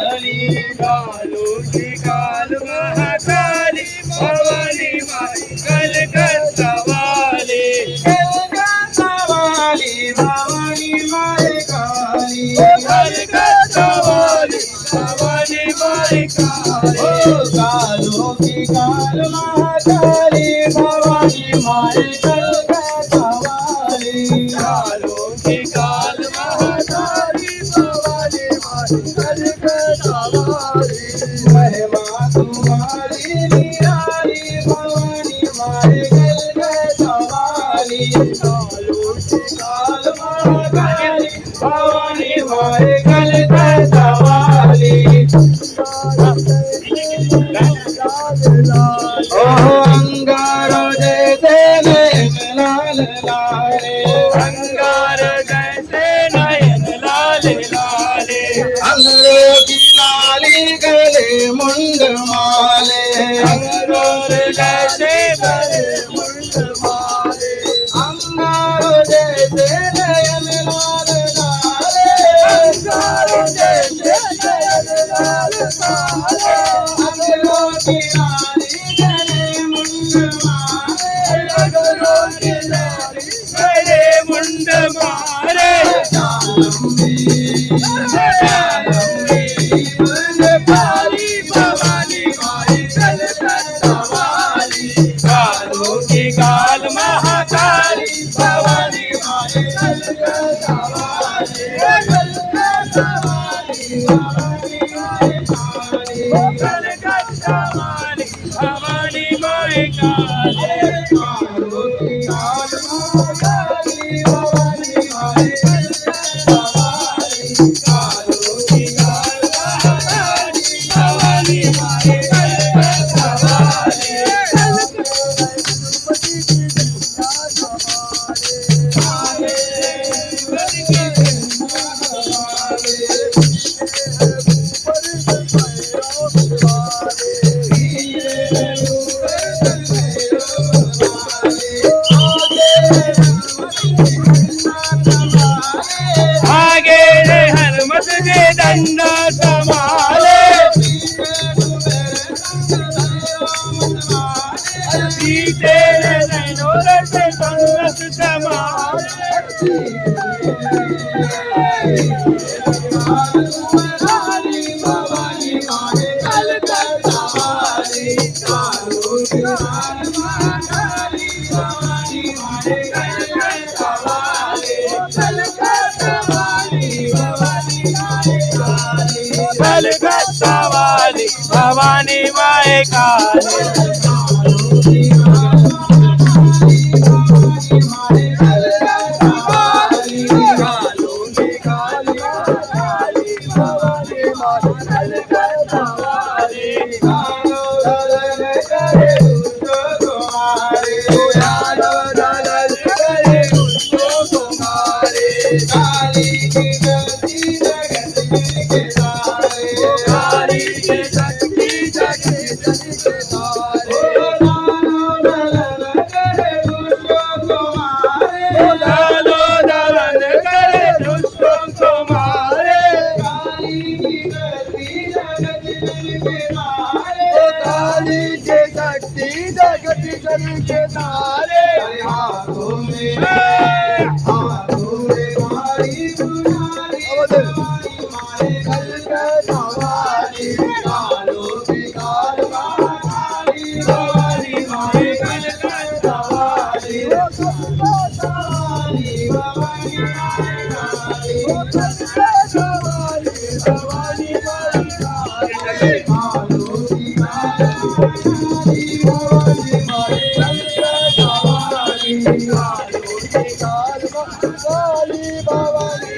कालों की काल महाकाली भवानी माई कलकत्ता वाली कलकत्ता वाली भवानी माई काली कलकत्ता वाली भवानी माई काली कालों की काल महाकाली भवानी माई कलकत्ता वाली कालों की काल महाकाली भवानी माई कलकत्ता वाली महिमा तुम्हारी निराली भवानी माई कलकत्ता वाली कालों की काल महाकाली भवानी माई कलकत्ता वाली ओहो अंगारो जैसे नयन लाल लाले अंगार जैसे नयन लाल लाले अंगरों की लाली गले मुंड माले अंगार जैसे गले मुंड माले अंगारो जैसे नयन लाल लाले अंगार जैसे नयन लाल लाले अंगरों की लाली गले मुंड माले अंगारों की लाली गले मुंड मारे काली भवानी माई कलकत्ता वाली कालों की काल महाकाली भवानी माई कलकत्ता वाली कलकत्ता वाली भवानी माई काली कलकत्ता वाली भवानी माई काली कालों की काल महाकाली भवानी माई कलकत्ता वाली कालों की काल महाकाली भवानी माई कलकत्ता वाली आगे हनुमत के डंडा संभाले पीछे नैनों से संगत संभाले भवानी माई कलकत्ता वाली कालों की काल महाकाली भवानी माई कलकत्ता वाली कलकत्ता वाली भवानी माई काली कलकत्ता वाली भवानी माई काली कालों की काल महाकाली भवानी माई कलकत्ता वाली कालों की काल महाकाली भवानी माई कलकत्ता वाली कालो दलन करे दुष्टों तुम्हारे कालो दलन करे दुष्टों तुम्हारे काली की गति जगत के सारे काली की शक्ति जगत के सारे कालो दलन करे दुष्टों तुम्हारे कालो दलन करे दुष्टों तुम्हारे काली की गति जगत के सारे काली की शक्ति जगत के सारे हाथों में मारी तुम्हारी भवानी माई कलकत्ता वाली कालों की काल महाकाली भवानी माई कलकत्ता वाली कलकत्ता वाली भवानी माई काली कलकत्ता वाली भवानी माई काली कालों की काल महाकाली भवानी माई कलकत्ता वाली कालों की काल महाकाली भवानी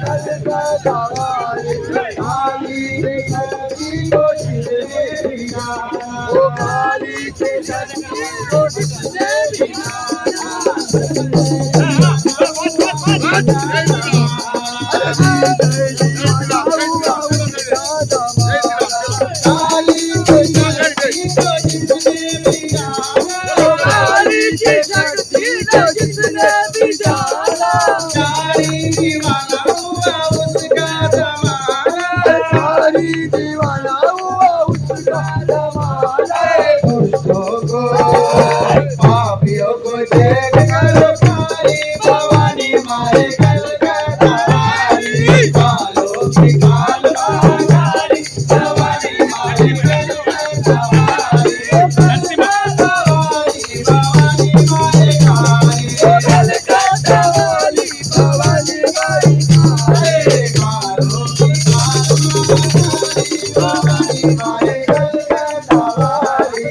कलकत्ता वाली काली से शक्ति को जिसने दिखाया ओ काली की शक्ति को जिसने दीवाना हुआ उसका जमाना दुष्टों को पापियों को देख कर काली भवानी माए कलकत्ता वाली कालों की काल काली भवानी माए कलकत्ता वाली भवानी माए काली कलकत्ता वाली भवानी माई कालों की भवानी माए कलकत्ता वाली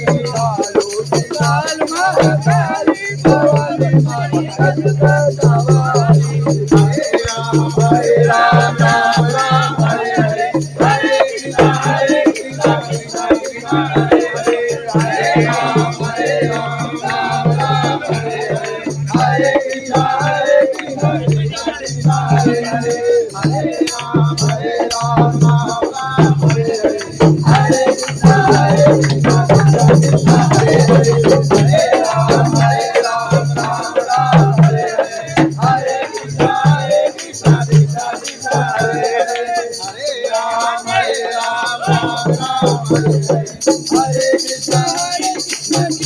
लाल महाकाली भवानी माई कलकत्ता वाली हरे राम राम राम हरे हरे हरे कृष्णा कृष्णा कृष्णा हरे हरे हरे राम राम राम हरे हरे हरे कृष्णा कृष्णा कृष्णा हरे हरे हरे राम राम राम हरे हरे हरे कृष्णा कृष्णा कृष्णा हरे हरे हरे राम राम राम हरे हरे हरे कृष्णा कृष्णा कृष्णा हरे हरे हरे राम राम राम हरे हरे हरे कृष्णा कृष्णा